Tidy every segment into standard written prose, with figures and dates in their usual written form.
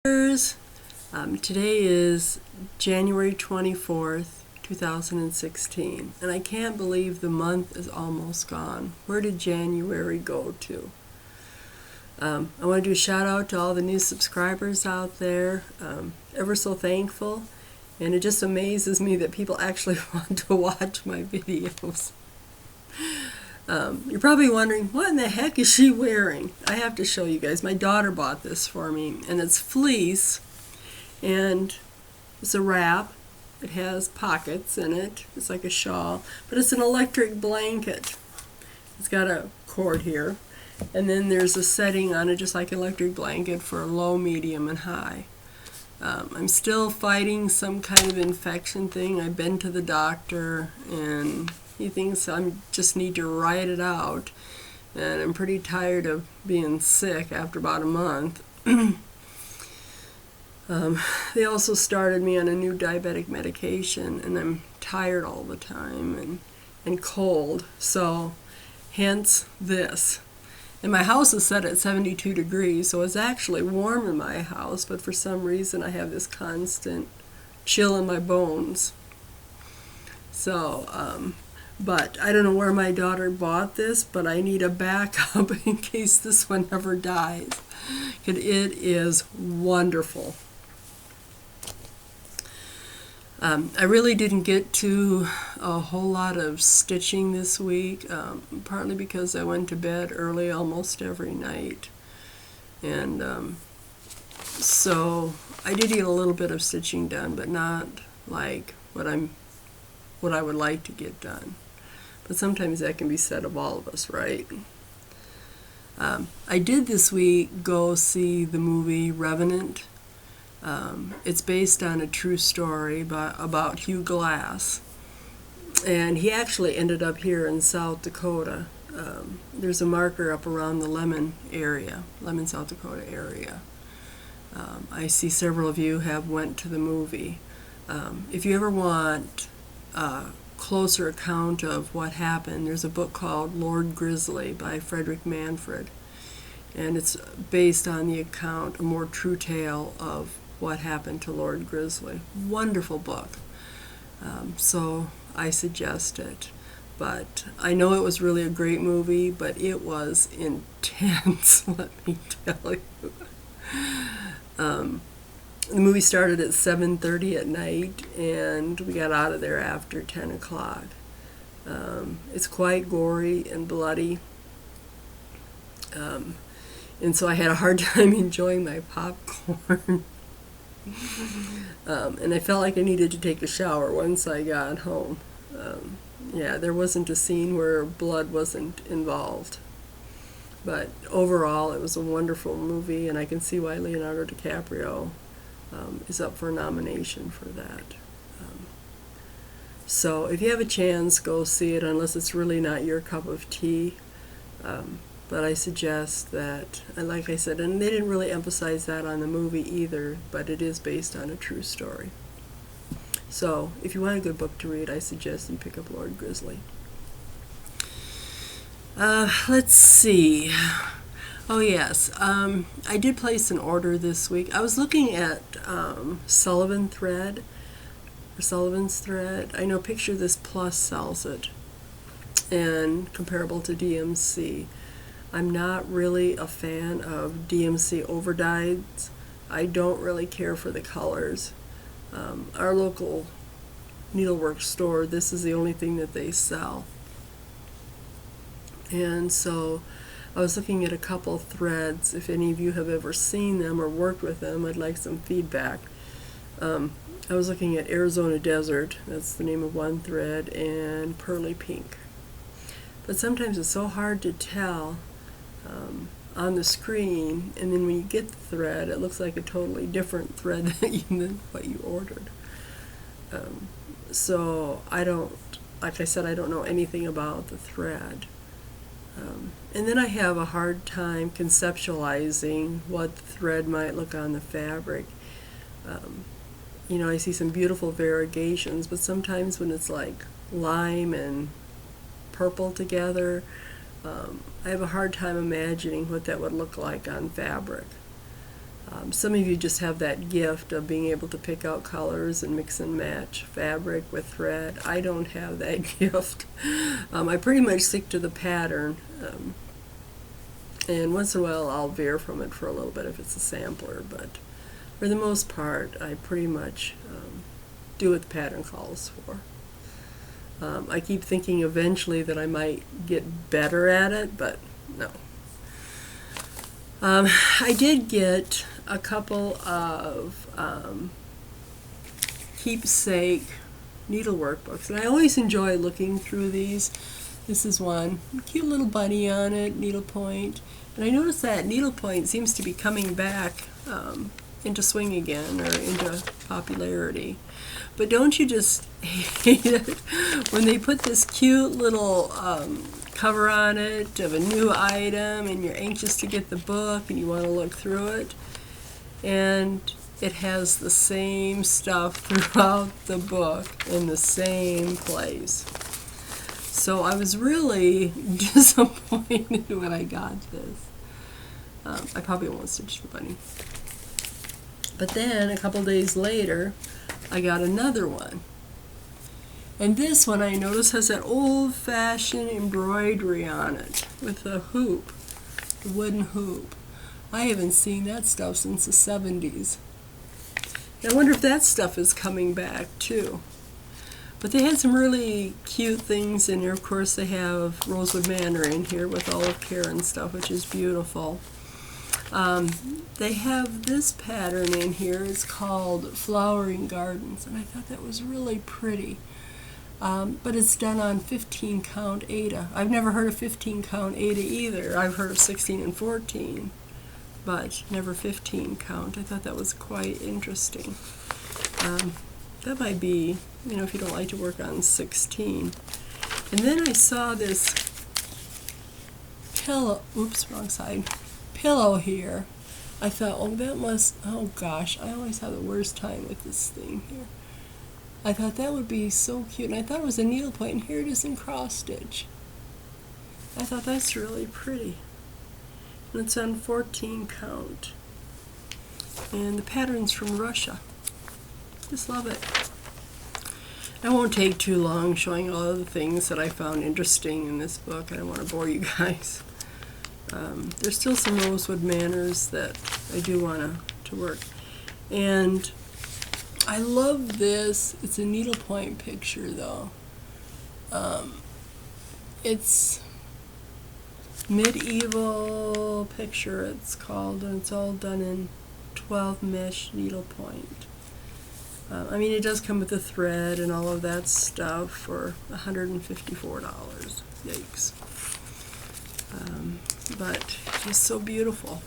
Today is January 24th, 2016, and I can't believe the month is almost gone. Where did January go to? I want to do a shout out to all the new subscribers out there. Ever so thankful, and it just amazes me that people actually want to watch my videos. You're probably wondering, what in the heck is she wearing? I have to show you guys. My daughter bought this for me, and it's fleece, and it's a wrap. It has pockets in it. It's like a shawl, but it's an electric blanket. It's got a cord here, and then there's a setting on it just like an electric blanket for low, medium, and high. I'm still fighting some kind of infection thing. I've been to the doctor, and he thinks I just need to ride it out, and I'm pretty tired of being sick after about a month. They also started me on a new diabetic medication, and I'm tired all the time and cold, so hence this. And my house is set at 72 degrees, so it's actually warm in my house, but for some reason I have this constant chill in my bones. So, but I don't know where my daughter bought this, but I need a backup in case this one ever dies. It is wonderful. I really didn't get to a whole lot of stitching this week, partly because I went to bed early almost every night. And so I did get a little bit of stitching done, but not like what I would like to get done. But sometimes that can be said of all of us, right? I did this week go see the movie Revenant. It's based on a true story about Hugh Glass, and he actually ended up here in South Dakota. There's a marker up around the Lemon, South Dakota area. I see several of you have went to the movie. If you ever want a closer account of what happened, there's a book called Lord Grizzly by Frederick Manfred, and it's based on the account, a more true tale of what happened to Lord Grizzly. Wonderful book. So I suggest it. But I know it was really a great movie, but it was intense, let me tell you. The movie started at 7:30 at night, and we got out of there after 10 o'clock. It's quite gory and bloody. And so I had a hard time enjoying my popcorn. And I felt like I needed to take a shower once I got home. Yeah, there wasn't a scene where blood wasn't involved. But overall, it was a wonderful movie, and I can see why Leonardo DiCaprio is up for a nomination for that. So if you have a chance, go see it, unless it's really not your cup of tea. But I suggest that, and like I said, and they didn't really emphasize that on the movie either, but it is based on a true story. So if you want a good book to read, I suggest you pick up Lord Grizzly. Let's see. Oh yes, I did place an order this week. I was looking at Sullivan's Thread. I know Picture This Plus sells it, and comparable to DMC. I'm not really a fan of DMC overdyes. I don't really care for the colors. Our local needlework store, this is the only thing that they sell. And so I was looking at a couple threads. If any of you have ever seen them or worked with them, I'd like some feedback. I was looking at Arizona Desert, that's the name of one thread, and Pearly Pink. But sometimes it's so hard to tell on the screen, and then when you get the thread, it looks like a totally different thread than what you ordered. So I don't, like I said, I don't know anything about the thread. And then I have a hard time conceptualizing what the thread might look on the fabric. You know, I see some beautiful variegations, but sometimes when it's like lime and purple together, I have a hard time imagining what that would look like on fabric. Some of you just have that gift of being able to pick out colors and mix and match fabric with thread. I don't have that gift. I pretty much stick to the pattern, and once in a while I'll veer from it for a little bit if it's a sampler, but for the most part I pretty much do what the pattern calls for. I keep thinking eventually that I might get better at it, but no. I did get a couple of keepsake needlework books, and I always enjoy looking through these. This is one, cute little bunny on it, needlepoint, and I noticed that needlepoint seems to be coming back into swing again, or into popularity. But don't you just hate it when they put this cute little cover on it of a new item, and you're anxious to get the book and you want to look through it, and it has the same stuff throughout the book in the same place. So I was really disappointed when I got this. I probably won't stitch the bunny. But then a couple days later I got another one. And this one I noticed has that old-fashioned embroidery on it with a hoop, the wooden hoop. I haven't seen that stuff since the 70s. I wonder if that stuff is coming back too. But they had some really cute things in here. Of course, they have Rosewood Manor in here with olive care and stuff, which is beautiful. They have this pattern in here. It's called Flowering Gardens, and I thought that was really pretty. But it's done on 15 count Aida. I've never heard of 15 count Aida either. I've heard of 16 and 14, but never 15 count. I thought that was quite interesting. That might be, you know, if you don't like to work on 16. And then I saw this pillow, oops, wrong side, pillow here. I thought, oh, that must, oh gosh, I always have the worst time with this thing here. I thought that would be so cute, and I thought it was a needlepoint, and here it is in cross stitch. I thought that's really pretty. And it's on 14 count. And the pattern's from Russia. Just love it. I won't take too long showing all of the things that I found interesting in this book. I don't want to bore you guys. There's still some Rosewood Manors that I do want to work. And I love this. It's a needlepoint picture though. It's medieval picture it's called, and it's all done in 12 mesh needlepoint. I mean, it does come with the thread and all of that stuff for $154. Yikes. But just so beautiful.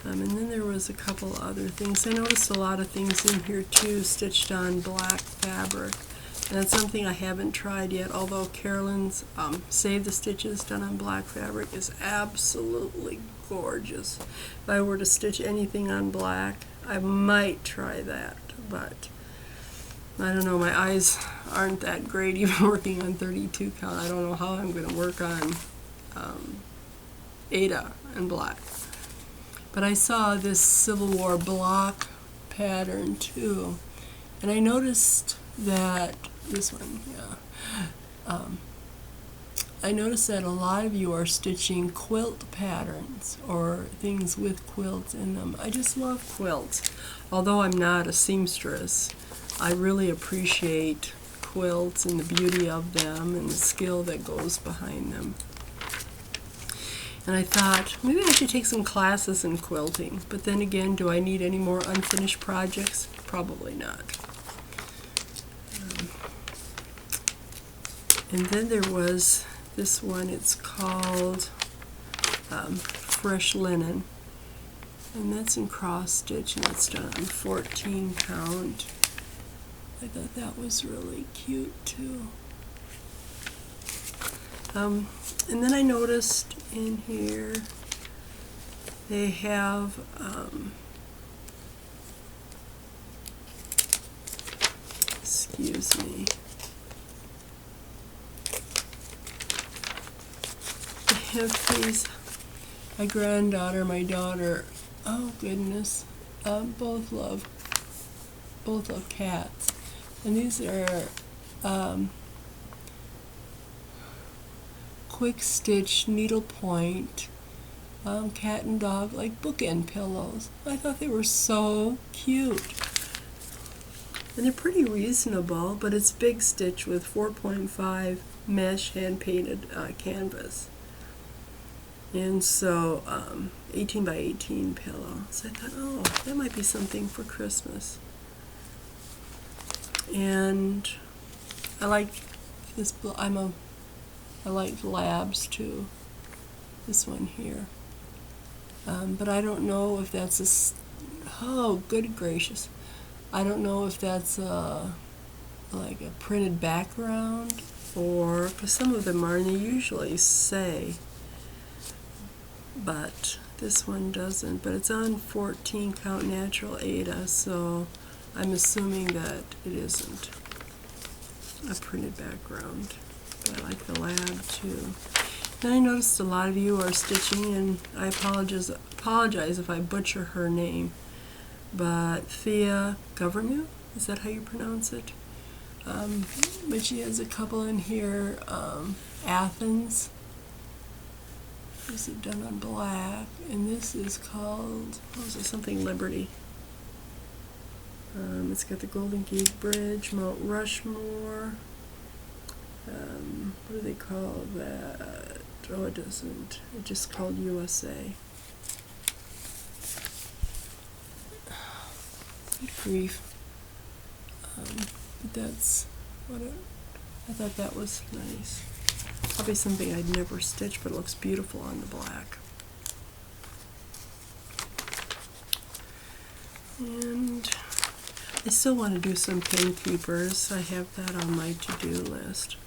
And then there was a couple other things. I noticed a lot of things in here too, stitched on black fabric. And that's something I haven't tried yet, although Carolyn's Save the Stitches done on black fabric is absolutely gorgeous. If I were to stitch anything on black, I might try that, but I don't know, my eyes aren't that great even working on 32 count. I don't know how I'm going to work on Aida and black. But I saw this Civil War block pattern too, and I noticed that this one, yeah. I noticed that a lot of you are stitching quilt patterns or things with quilts in them. I just love quilts. Although I'm not a seamstress, I really appreciate quilts and the beauty of them and the skill that goes behind them. And I thought, maybe I should take some classes in quilting. But then again, do I need any more unfinished projects? Probably not. And then there was this one, it's called Fresh Linen. And that's in cross stitch, and that's done on 14 count. I thought that was really cute too. And then I noticed in here they have excuse me. They have these, my granddaughter, my daughter, Oh goodness, both love cats, and these are quick stitch needlepoint cat and dog like bookend pillows. I thought they were so cute. And they're pretty reasonable, but it's big stitch with 4.5 mesh hand painted canvas. And so 18 by 18 pillow. So I thought, oh, that might be something for Christmas. And I like this. I like labs too. This one here. But I don't know if that's oh, good gracious. I don't know if that's like a printed background, or because some of them are, and they usually say, but this one doesn't. But it's on 14 count natural Aida, so I'm assuming that it isn't a printed background. But I like the lab too. And I noticed a lot of you are stitching, and I apologize if I butcher her name. But Thea Governew, is that how you pronounce it? But she has a couple in here. Athens. This is done on black, and this is called, what was it, something Liberty. It's got the Golden Gate Bridge, Mount Rushmore. What do they call that? Oh, it doesn't. It's just called USA. Good grief. But that's what I thought that was nice. Probably something I'd never stitch, but it looks beautiful on the black. And I still want to do some pin keepers. I have that on my to-do list.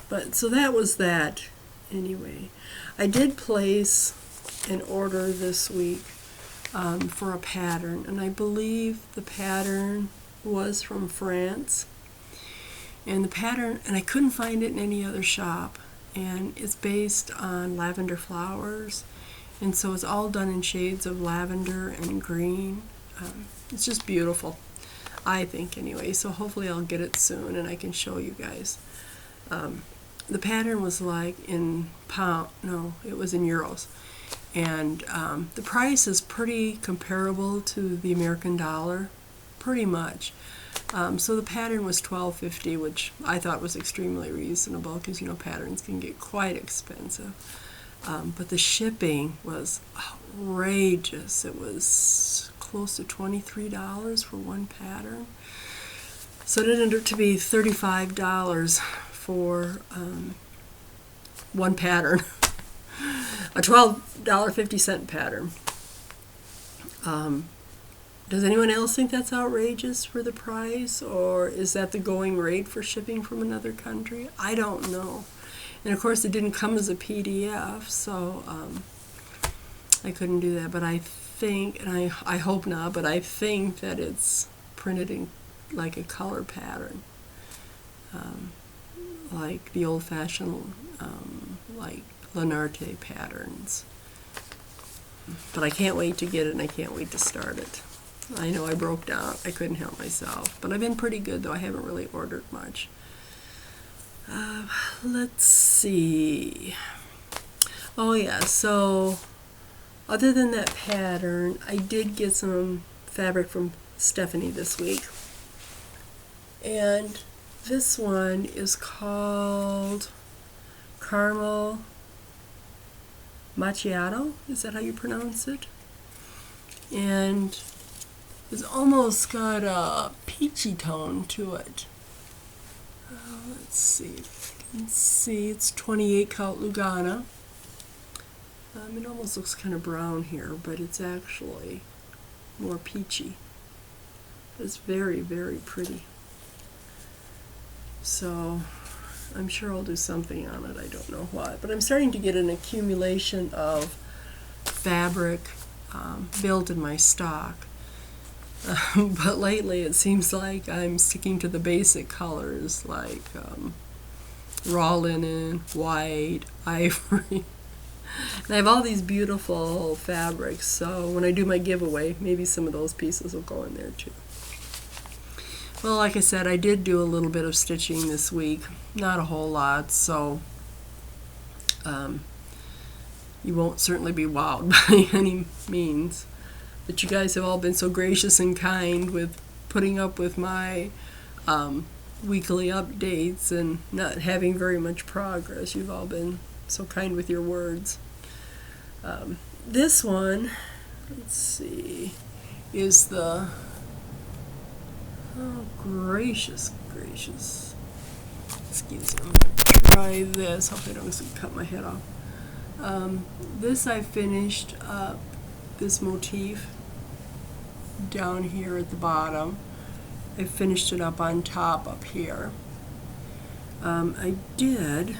But so that was that. Anyway, I did place an order this week for a pattern, and I believe the pattern was from France. And the pattern, and I couldn't find it in any other shop, and it's based on lavender flowers, and so it's all done in shades of lavender and green. It's just beautiful, I think, anyway. So hopefully I'll get it soon and I can show you guys. The pattern was like in it was in euros, and the price is pretty comparable to the American dollar, pretty much. So the pattern was $12.50, which I thought was extremely reasonable, because you know patterns can get quite expensive. But the shipping was outrageous. It was close to $23 for one pattern. So it ended up to be $35 for one pattern, a $12.50 pattern. Does anyone else think that's outrageous for the price, or is that the going rate for shipping from another country? I don't know. And of course it didn't come as a PDF, so I couldn't do that. But I think, and I hope not, but I think that it's printed in like a color pattern, like the old-fashioned like Lenarte patterns. But I can't wait to get it, and I can't wait to start it. I know I broke down. I couldn't help myself. But I've been pretty good, though. I haven't really ordered much. Let's see. Oh, yeah. So, other than that pattern, I did get some fabric from Stephanie this week. And this one is called Caramel Macchiato. Is that how you pronounce it? And it's almost got a peachy tone to it. Let's see if I can see. It's 28 count Lugana. It almost looks kind of brown here, but it's actually more peachy. It's very, very pretty. So I'm sure I'll do something on it. I don't know what. But I'm starting to get an accumulation of fabric built in my stock. But lately it seems like I'm sticking to the basic colors, like raw linen, white, ivory. And I have all these beautiful fabrics, so when I do my giveaway, maybe some of those pieces will go in there too. Well, like I said, I did do a little bit of stitching this week. Not a whole lot, so you won't certainly be wowed by any means. But you guys have all been so gracious and kind with putting up with my weekly updates and not having very much progress. You've all been so kind with your words. This one, let's see, is the, oh gracious, excuse me, I'm going to try this, hope I don't cut my head off. This I finished up, this motif down here at the bottom. I finished it up on top up here. I did,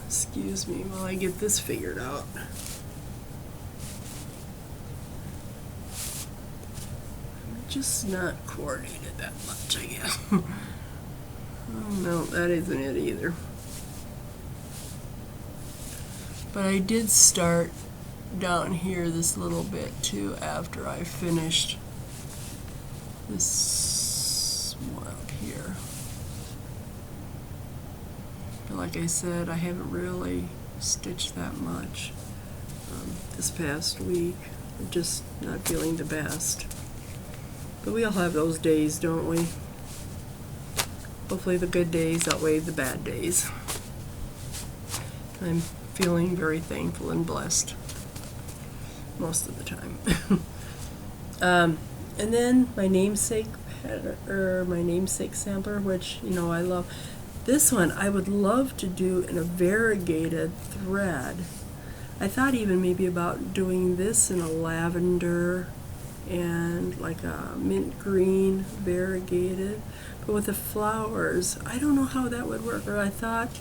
excuse me while I get this figured out. I'm just not coordinated that much, I guess. Oh no, that isn't it either. But I did start down here this little bit too after I finished this one up here. But like I said, I haven't really stitched that much this past week. I'm just not feeling the best. But we all have those days, don't we? Hopefully the good days outweigh the bad days. I'm feeling very thankful and blessed most of the time. And then my namesake sampler, which you know I love. This one I would love to do in a variegated thread. I thought even maybe about doing this in a lavender and like a mint green variegated, but with the flowers, I don't know how that would work. Or I thought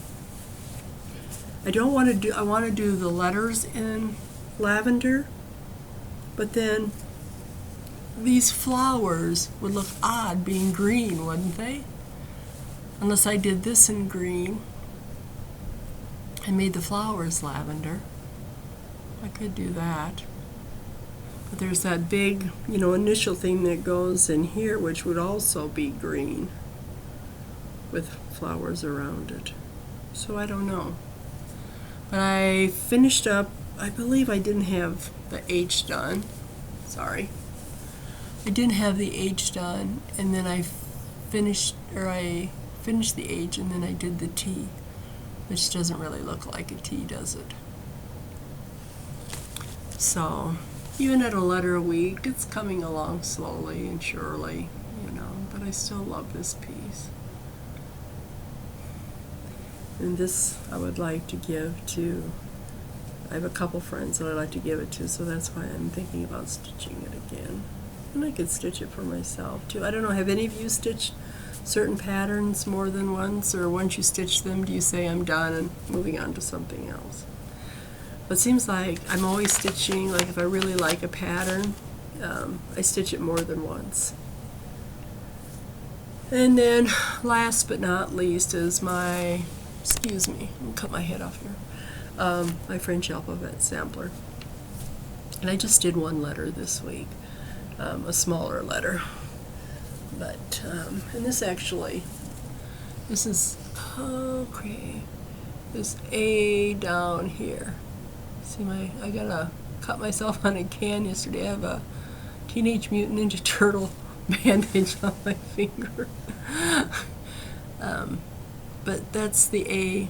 I want to do the letters in lavender, but then these flowers would look odd being green, wouldn't they? Unless I did this in green and made the flowers lavender. I could do that. But there's that big, you know, initial thing that goes in here, which would also be green with flowers around it. So I don't know. But I finished up, I believe I didn't have the H done. Sorry. I didn't have the H done, and then I finished the H and then I did the T, which doesn't really look like a T, does it? So even at a letter a week, it's coming along slowly and surely, you know, but I still love this piece. And this I would like to give to, I have a couple friends that I'd like to give it to, so that's why I'm thinking about stitching it again. And I could stitch it for myself too. I don't know, have any of you stitched certain patterns more than once, or once you stitch them, do you say I'm done and moving on to something else? But it seems like I'm always stitching, like if I really like a pattern, I stitch it more than once. And then last but not least is my, excuse me, I'm gonna cut my head off here, my French alphabet sampler. And I just did one letter this week, a smaller letter. But, and this actually, this is, okay, this A down here. See I gotta cut myself on a can yesterday. I have a Teenage Mutant Ninja Turtle bandage on my finger. But that's the A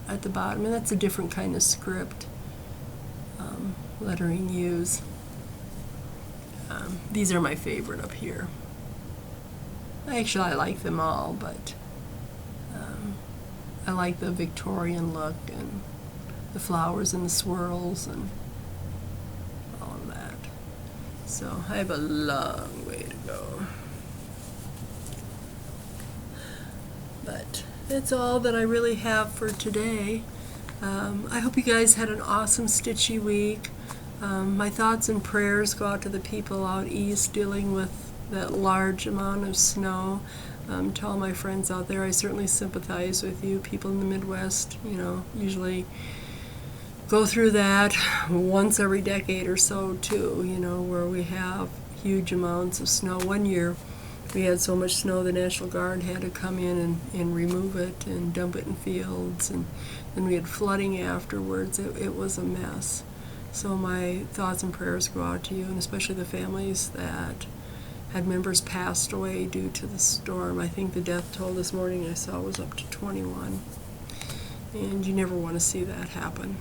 at the bottom, and that's a different kind of script lettering used. These are my favorite up here. Actually, I like them all, but I like the Victorian look and the flowers and the swirls and all of that. So I have a long way to go. But that's all that I really have for today. I hope you guys had an awesome stitchy week. My thoughts and prayers go out to the people out east dealing with that large amount of snow. To all my friends out there, I certainly sympathize with you. People in the Midwest, usually go through that once every decade or so too, where we have huge amounts of snow. One year we had so much snow the National Guard had to come in and remove it and dump it in fields, and then we had flooding afterwards. It was a mess. So my thoughts and prayers go out to you, and especially the families that had members passed away due to the storm. I think the death toll this morning I saw was up to 21. And you never want to see that happen.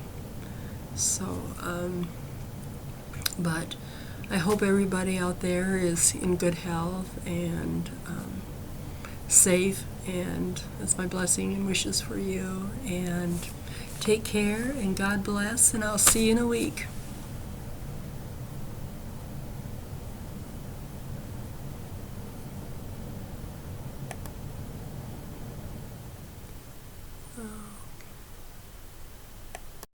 So, but I hope everybody out there is in good health and safe, and that's my blessing and wishes for you. And take care, and God bless, and I'll see you in a week.